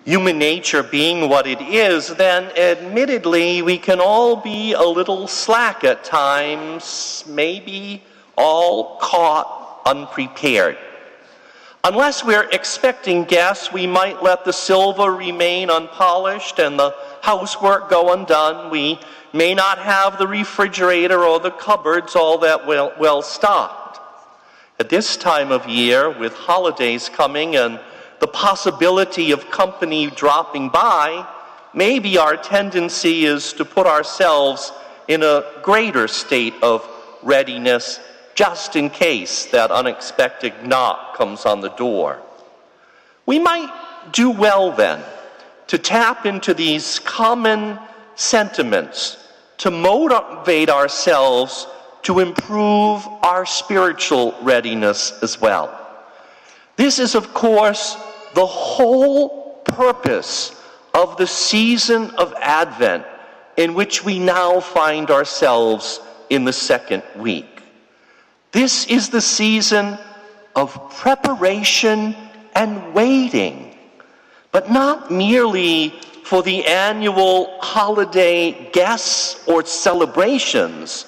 Human nature being what it is, then admittedly we can all be a little slack at times, maybe all caught unprepared. Unless we're expecting guests, we might let the silver remain unpolished and the housework go undone. We may not have the refrigerator or the cupboards all that well stocked. At this time of year, with holidays coming and the possibility of company dropping by, maybe our tendency is to put ourselves in a greater state of readiness just in case that unexpected knock comes on the door. We might do well then to tap into these common sentiments to motivate ourselves to improve our spiritual readiness as well. This is, of course, the whole purpose of the season of Advent in which we now find ourselves in the second week. This is the season of preparation and waiting, but not merely for the annual holiday guests or celebrations,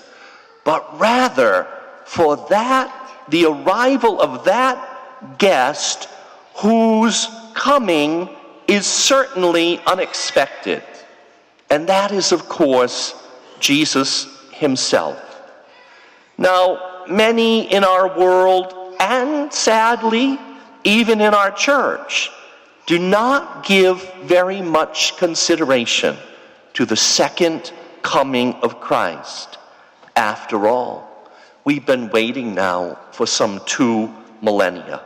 but rather for the arrival of that guest whose coming is certainly unexpected. And that is, of course, Jesus himself. Now, many in our world, and sadly, even in our church, do not give very much consideration to the second coming of Christ. After all, we've been waiting now for some 2 millennia.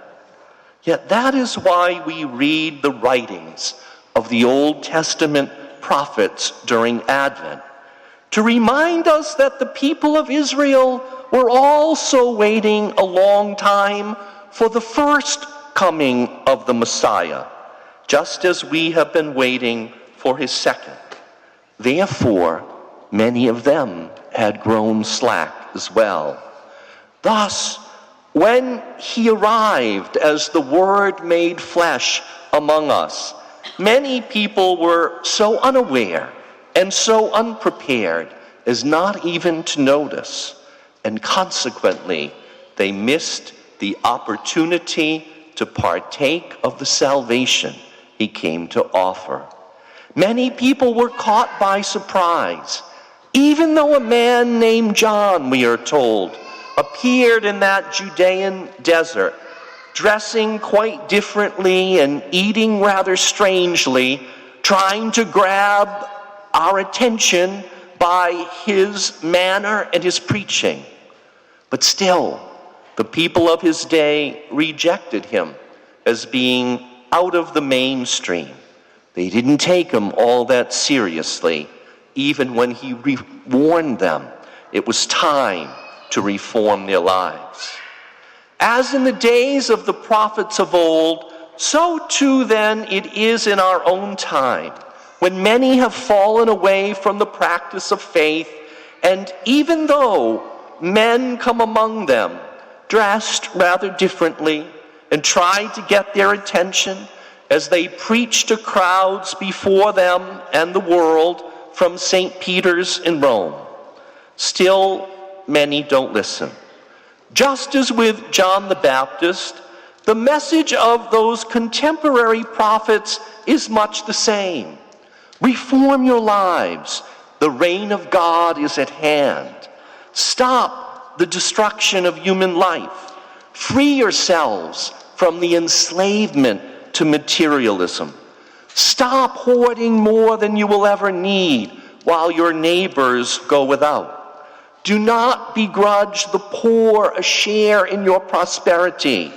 Yet that is why we read the writings of the Old Testament prophets during Advent, to remind us that the people of Israel were also waiting a long time for the first coming of the Messiah, just as we have been waiting for his second. Therefore, many of them had grown slack as well. Thus, when he arrived as the Word made flesh among us, many people were so unaware and so unprepared as not even to notice, and consequently, they missed the opportunity to partake of the salvation he came to offer. Many people were caught by surprise, even though a man named John, we are told, appeared in that Judean desert, dressing quite differently and eating rather strangely, trying to grab our attention by his manner and his preaching. But still, the people of his day rejected him as being out of the mainstream. They didn't take him all that seriously, even when he warned them it was time to reform their lives. As in the days of the prophets of old, so too then it is in our own time, when many have fallen away from the practice of faith, and even though men come among them, dressed rather differently, and try to get their attention as they preach to crowds before them and the world from St. Peter's in Rome, still many don't listen. Just as with John the Baptist, the message of those contemporary prophets is much the same. Reform your lives. The reign of God is at hand. Stop the destruction of human life. Free yourselves from the enslavement to materialism. Stop hoarding more than you will ever need while your neighbors go without. Do not begrudge the poor a share in your prosperity.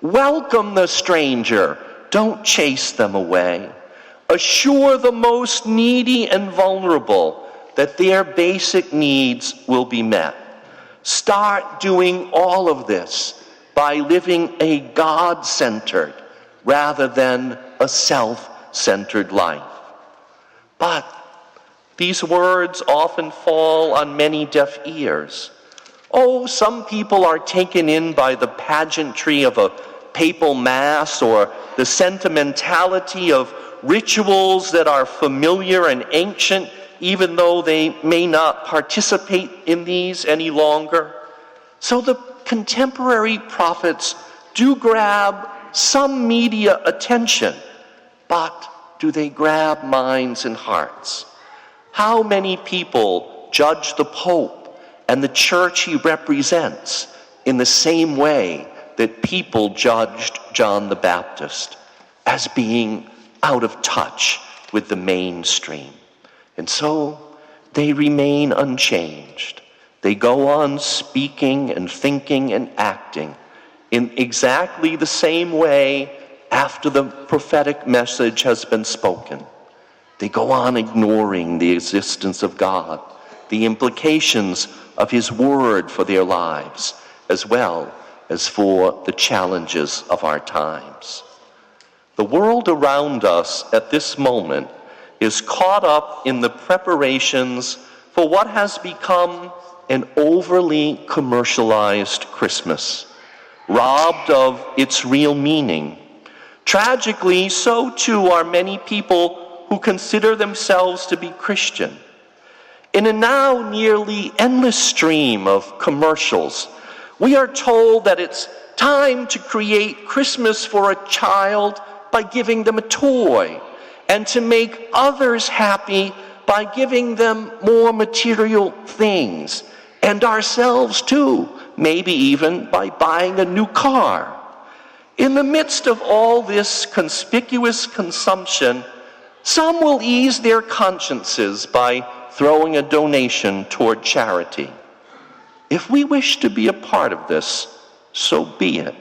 Welcome the stranger. Don't chase them away. Assure the most needy and vulnerable that their basic needs will be met. Start doing all of this by living a God-centered rather than a self-centered life. But these words often fall on many deaf ears. Oh, some people are taken in by the pageantry of a papal mass or the sentimentality of rituals that are familiar and ancient, even though they may not participate in these any longer. So the contemporary prophets do grab some media attention, but do they grab minds and hearts? How many people judge the Pope and the church he represents in the same way that people judged John the Baptist, as being out of touch with the mainstream? And so they remain unchanged. They go on speaking and thinking and acting in exactly the same way after the prophetic message has been spoken. They go on ignoring the existence of God, the implications of His Word for their lives, as well as for the challenges of our times. The world around us at this moment is caught up in the preparations for what has become an overly commercialized Christmas, robbed of its real meaning. Tragically, so too are many people who consider themselves to be Christian. In a now nearly endless stream of commercials, we are told that it's time to create Christmas for a child by giving them a toy, and to make others happy by giving them more material things, and ourselves too, maybe even by buying a new car. In the midst of all this conspicuous consumption, some will ease their consciences by throwing a donation toward charity. If we wish to be a part of this, so be it,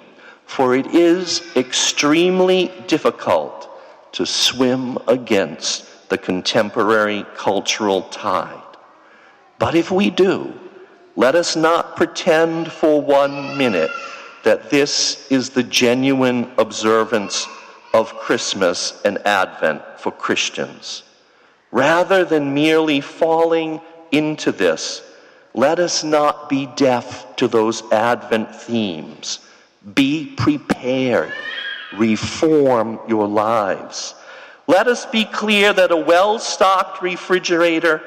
for it is extremely difficult to swim against the contemporary cultural tide. But if we do, let us not pretend for 1 minute that this is the genuine observance of Christmas and Advent for Christians. Rather than merely falling into this, let us not be deaf to those Advent themes. Be prepared. Reform your lives. Let us be clear that a well-stocked refrigerator,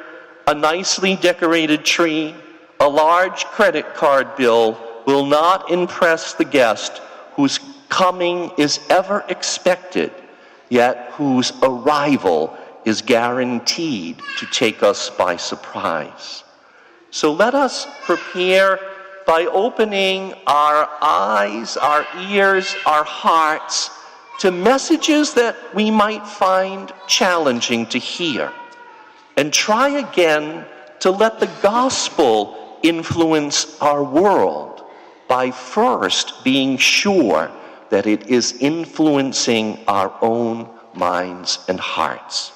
a nicely decorated tree, a large credit card bill will not impress the guest whose coming is ever expected, yet whose arrival is guaranteed to take us by surprise. So let us prepare by opening our eyes, our ears, our hearts to messages that we might find challenging to hear, and try again to let the gospel influence our world by first being sure that it is influencing our own minds and hearts.